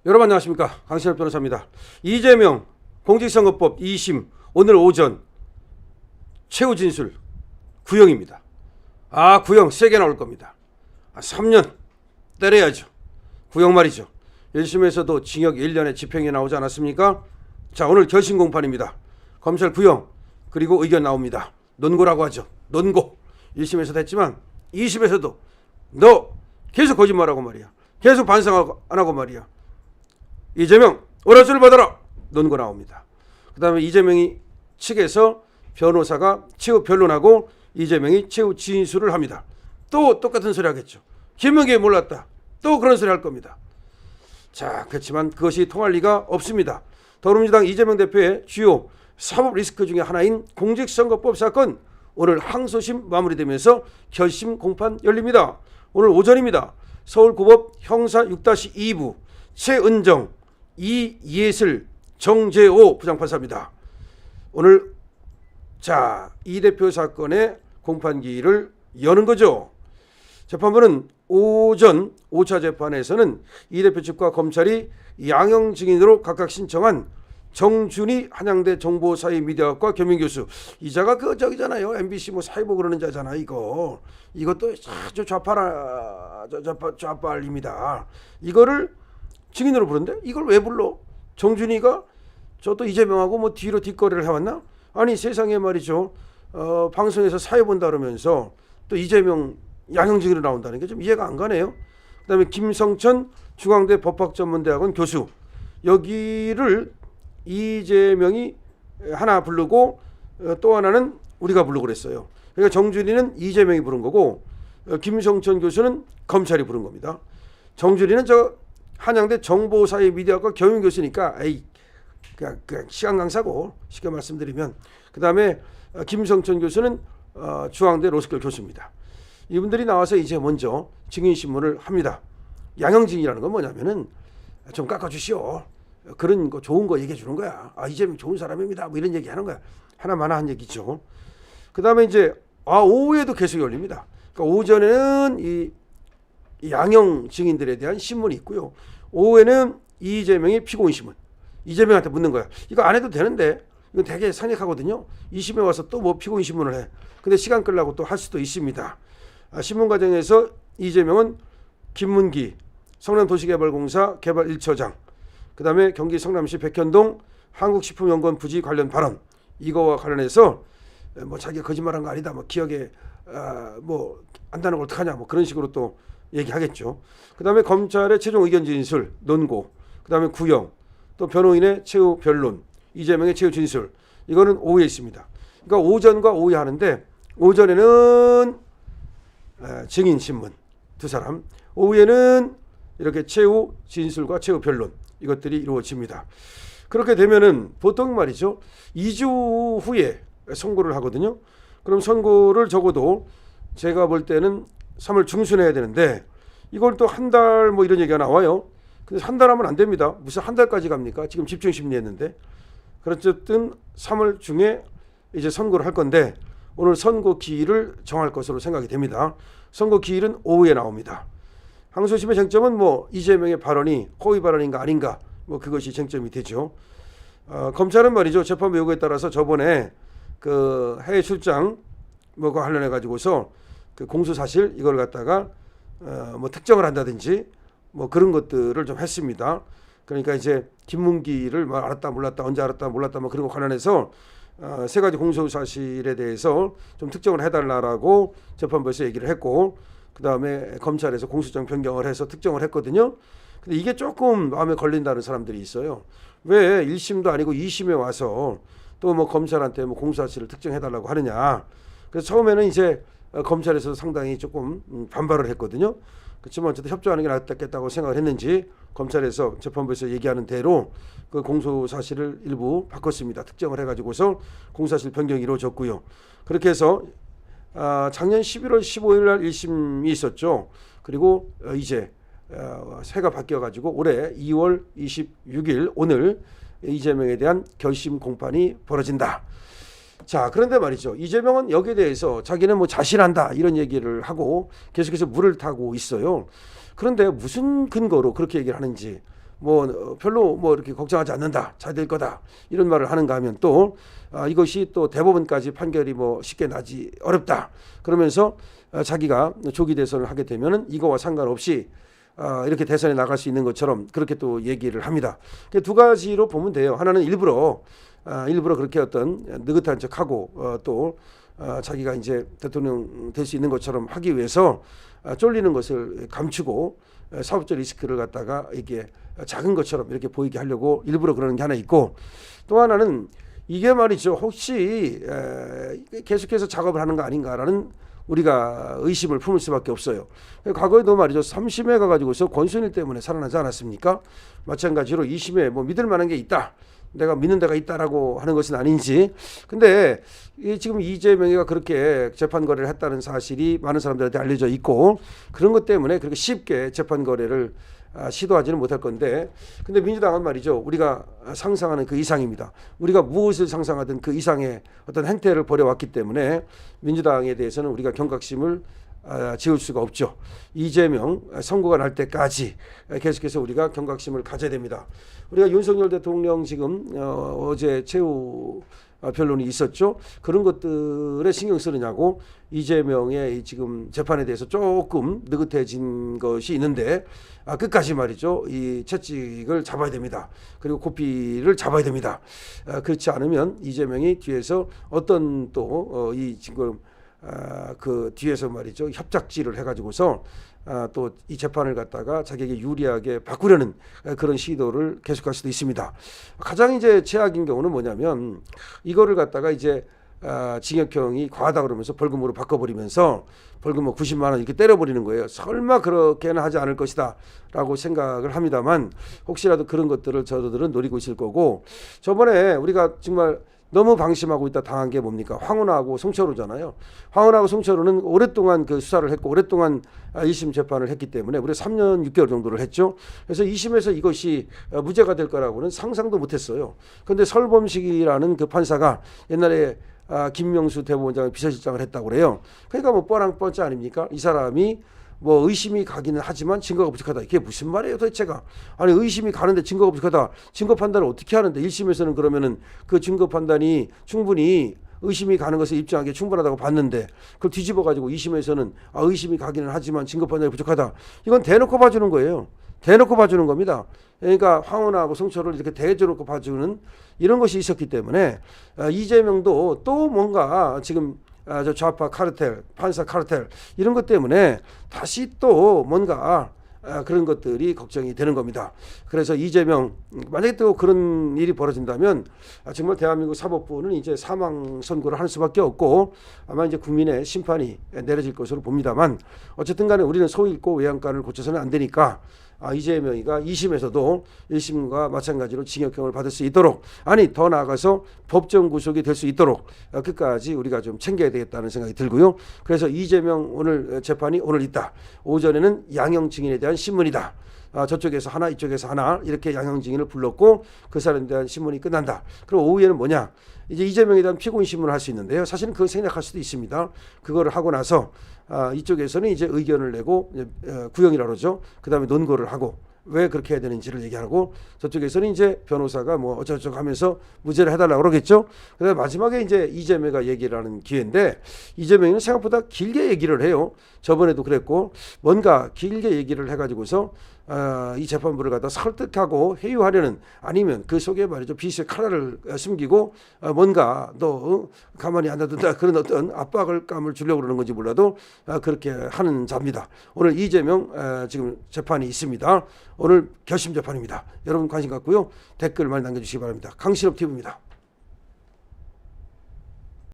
여러분 안녕하십니까, 강신엽 변호사입니다. 이재명 공직선거법 2심 오늘 오전 최후 진술 구형입니다. 구형 세게 나올 겁니다. 3년 때려야죠. 구형 말이죠. 1심에서도 징역 1년에 집행이 나오지 않았습니까? 자, 오늘 결심 공판입니다. 검찰 구형 그리고 의견 나옵니다. 논고라고 하죠. 논고. 1심에서도 했지만 2심에서도 너 계속 거짓말하고 말이야, 계속 반성 안 하고 말이야, 이재명 오라주를 받아라, 논고 나옵니다. 그 다음에 이재명이 측에서 변호사가 최후 변론하고 이재명이 최후 진술을 합니다. 또 똑같은 소리 하겠죠. 김문기 몰랐다, 또 그런 소리 할 겁니다. 자, 그렇지만 그것이 통할 리가 없습니다. 더불어민주당 이재명 대표의 주요 사법 리스크 중에 하나인 공직선거법 사건, 오늘 항소심 마무리되면서 결심 공판 열립니다. 오늘 오전입니다. 서울고법 형사 6-2부 최은정, 이예슬, 정재호 부장판사입니다. 오늘 이 대표 사건의 공판기일을 여는 거죠. 재판부는 오전 5차 재판에서는 이 대표 측과 검찰이 양형 증인으로 각각 신청한 정준희 한양대 정보사회 미디어학과 겸임교수, 이자가 저기잖아요, MBC 사회보 그러는 자잖아. 이것도 아주 좌빨입니다. 이거를 증인으로 부른데 이걸 왜 불러? 정준희가 저 또 이재명하고 뒤로 뒷거래를 해왔나? 아니 세상에 말이죠. 방송에서 사회 본다 그러면서 또 이재명 양형 증인으로 나온다는 게 좀 이해가 안 가네요. 그다음에 김성천 중앙대 법학전문대학원 교수, 여기를 이재명이 하나 부르고 또 하나는 우리가 부르고 그랬어요. 그러니까 정준희는 이재명이 부른 거고 김성천 교수는 검찰이 부른 겁니다. 정준희는 저 한양대 정보사회 미디어학과 겸임 교수니까 그냥 시간 강사고, 쉽게 말씀드리면. 그 다음에 김성천 교수는 중앙대 로스쿨 교수입니다. 이분들이 나와서 이제 먼저 증인신문을 합니다. 양형증이라는 건 뭐냐면은 좀 깎아주시오, 그런 거 좋은 거 얘기해 주는 거야. 이재명 좋은 사람입니다, 이런 얘기 하는 거야. 하나마나한 얘기죠. 그 다음에 이제 오후에도 계속 열립니다. 그러니까 오전에는 이 양형 증인들에 대한 신문이 있고요. 오후에는 이재명의 피고인 신문, 이재명한테 묻는 거야. 이거 안 해도 되는데 이거 되게 상식하거든요. 2심에 와서 또 피고인 신문을 해. 근데 시간 끌려고 또 할 수도 있습니다. 신문 과정에서 이재명은 김문기 성남도시개발공사 개발 1처장, 그 다음에 경기 성남시 백현동 한국식품연구원 부지 관련 발언, 이거와 관련해서 자기가 거짓말한 거 아니다, 기억에 안다는 걸 어떡하냐, 그런 식으로 또 얘기하겠죠. 그 다음에 검찰의 최종 의견 진술, 논고, 그 다음에 구형, 또 변호인의 최후 변론, 이재명의 최후 진술, 이거는 오후에 있습니다. 그러니까 오전과 오후에 하는데, 오전에는 증인 신문 두 사람, 오후에는 이렇게 최후 진술과 최후 변론, 이것들이 이루어집니다. 그렇게 되면은 보통 말이죠, 2주 후에 선고를 하거든요. 그럼 선고를 적어도 제가 볼 때는 3월 중순에 해야 되는데, 이걸 또 한 달 이런 얘기가 나와요. 근데 한 달 하면 안 됩니다. 무슨 한 달까지 갑니까? 지금 집중심리 했는데. 어쨌든 3월 중에 이제 선고를 할 건데, 오늘 선고 기일을 정할 것으로 생각이 됩니다. 선고 기일은 오후에 나옵니다. 항소심의 쟁점은 이재명의 발언이 허위 발언인가 아닌가, 그것이 쟁점이 되죠. 검찰은 말이죠, 재판부 요구에 따라서 저번에 그 해외 출장 관련해 가지고서 그 공소 사실 이걸 갖다가 특정을 한다든지 그런 것들을 좀 했습니다. 그러니까 이제 김문기를 알았다 몰랐다, 언제 알았다 몰랐다 그런 거 관련해서 세 가지 공소 사실에 대해서 좀 특정을 해달라라고 재판부에서 얘기를 했고, 그 다음에 검찰에서 공소장 변경을 해서 특정을 했거든요. 근데 이게 조금 마음에 걸린다는 사람들이 있어요. 왜 1심도 아니고 2심에 와서 또 검찰한테 공소 사실을 특정해달라고 하느냐. 그래서 처음에는 이제 검찰에서 상당히 조금 반발을 했거든요. 그렇지만 어쨌든 협조하는 게 낫겠다고 생각을 했는지 검찰에서 재판부에서 얘기하는 대로 그 공소 사실을 일부 바꿨습니다. 특정을 해가지고서 공소사실 변경이 이루어졌고요. 그렇게 해서 작년 11월 15일 날 1심이 있었죠. 그리고 이제 새가 바뀌어가지고 올해 2월 26일 오늘 이재명에 대한 결심 공판이 벌어진다. 자, 그런데 말이죠, 이재명은 여기에 대해서 자기는 자신한다 이런 얘기를 하고 계속해서 물을 타고 있어요. 그런데 무슨 근거로 그렇게 얘기를 하는지 뭐 별로 뭐 이렇게 걱정하지 않는다, 잘 될 거다 이런 말을 하는가 하면 또 이것이 또 대법원까지 판결이 뭐 쉽게 나지 어렵다 그러면서 자기가 조기 대선을 하게 되면은 이거와 상관없이 이렇게 대선에 나갈 수 있는 것처럼 그렇게 또 얘기를 합니다. 두 가지로 보면 돼요. 하나는 일부러 그렇게 어떤 느긋한 척하고 또 자기가 이제 대통령 될 수 있는 것처럼 하기 위해서 쫄리는 것을 감추고 사법적 리스크를 갖다가 이게 작은 것처럼 이렇게 보이게 하려고 일부러 그러는 게 하나 있고, 또 하나는 이게 말이죠. 혹시 계속해서 작업을 하는 거 아닌가라는 우리가 의심을 품을 수밖에 없어요. 과거에도 말이죠. 3심에 가가지고서 권순일 때문에 살아나지 않았습니까? 마찬가지로 2심에 뭐 믿을 만한 게 있다, 내가 믿는 데가 있다라고 하는 것은 아닌지. 근데 지금 이재명이가 그렇게 재판 거래를 했다는 사실이 많은 사람들한테 알려져 있고, 그런 것 때문에 그렇게 쉽게 재판 거래를 시도하지는 못할 건데, 근데 민주당은 말이죠. 우리가 상상하는 그 이상입니다. 우리가 무엇을 상상하든 그 이상의 어떤 행태를 벌여왔기 때문에 민주당에 대해서는 우리가 경각심을 지울 수가 없죠. 이재명 선고가 날 때까지 계속해서 우리가 경각심을 가져야 됩니다. 우리가 윤석열 대통령 지금 어제 최후 변론이 있었죠. 그런 것들에 신경 쓰느냐고 이재명의 지금 재판에 대해서 조금 느긋해진 것이 있는데 끝까지 말이죠. 이 채찍을 잡아야 됩니다. 그리고 고삐를 잡아야 됩니다. 그렇지 않으면 이재명이 뒤에서 어떤 또 이 지금 그 뒤에서 말이죠. 협작질을 해가지고서 또 이 재판을 갖다가 자기에게 유리하게 바꾸려는 그런 시도를 계속할 수도 있습니다. 가장 이제 최악인 경우는 뭐냐면 이거를 갖다가 이제 징역형이 과하다 그러면서 벌금으로 바꿔버리면서 벌금 뭐 90만 원 이렇게 때려버리는 거예요. 설마 그렇게는 하지 않을 것이다 라고 생각을 합니다만, 혹시라도 그런 것들을 저들은 노리고 있을 거고, 저번에 우리가 정말 너무 방심하고 있다 당한 게 뭡니까? 황운하고 송철호잖아요. 황운하고 송철호는 오랫동안 그 수사를 했고 오랫동안 1심 재판을 했기 때문에 우리가 3년 6개월 정도를 했죠. 그래서 2심에서 이것이 무죄가 될 거라고는 상상도 못했어요. 그런데 설범식이라는 그 판사가 옛날에 김명수 대법원장의 비서실장을 했다고 그래요. 그러니까 뭐 뻔한 뻔짜 아닙니까? 이 사람이 뭐 의심이 가기는 하지만 증거가 부족하다. 이게 무슨 말이에요 도대체가. 아니 의심이 가는데 증거가 부족하다. 증거 판단을 어떻게 하는데 1심에서는 그러면은 그 증거 판단이 충분히 의심이 가는 것을 입증하기에 충분하다고 봤는데 그걸 뒤집어 가지고 2심에서는 의심이 가기는 하지만 증거 판단이 부족하다. 이건 대놓고 봐주는 거예요. 대놓고 봐주는 겁니다. 그러니까 황운하고 송철호를 이렇게 대놓고 봐주는 이런 것이 있었기 때문에 이재명도 또 뭔가 지금 저 좌파 카르텔, 판사 카르텔 이런 것 때문에 다시 또 뭔가 그런 것들이 걱정이 되는 겁니다. 그래서 이재명 만약에 또 그런 일이 벌어진다면 정말 대한민국 사법부는 이제 사망 선고를 할 수밖에 없고 아마 이제 국민의 심판이 내려질 것으로 봅니다만, 어쨌든 간에 우리는 소 잃고 외양간을 고쳐서는 안 되니까 이재명이가 2심에서도 1심과 마찬가지로 징역형을 받을 수 있도록, 아니 더 나아가서 법정 구속이 될 수 있도록 끝까지 우리가 좀 챙겨야 되겠다는 생각이 들고요. 그래서 이재명 오늘 재판이 오늘 있다. 오전에는 양형 증인에 대한 신문이다. 저쪽에서 하나 이쪽에서 하나 이렇게 양형 증인을 불렀고 그 사람에 대한 신문이 끝난다. 그리고 오후에는 뭐냐, 이제 이재명에 대한 피고인 신문을 할 수 있는데요. 사실은 그거 생략할 수도 있습니다. 그거를 하고 나서 이쪽에서는 이제 의견을 내고 구형이라고 그러죠. 그 다음에 논거를 하고 왜 그렇게 해야 되는지를 얘기하고, 저쪽에서는 이제 변호사가 뭐 어쩌고저쩌고 하면서 무죄를 해달라고 그러겠죠. 그다음에 마지막에 이제 이재명이 얘기를 하는 기회인데, 이재명은 생각보다 길게 얘기를 해요. 저번에도 그랬고 뭔가 길게 얘기를 해가지고서 이 재판부를 갖다 설득하고 회유하려는, 아니면 그 속에 말이죠 비스의 칼날을 숨기고 뭔가 너 가만히 안 놔둔다 그런 어떤 압박감을 주려고 그러는 건지 몰라도 그렇게 하는 자입니다. 오늘 이재명 지금 재판이 있습니다. 오늘 결심 재판입니다. 여러분 관심 갖고요 댓글 많이 남겨주시기 바랍니다. 강신업 TV입니다.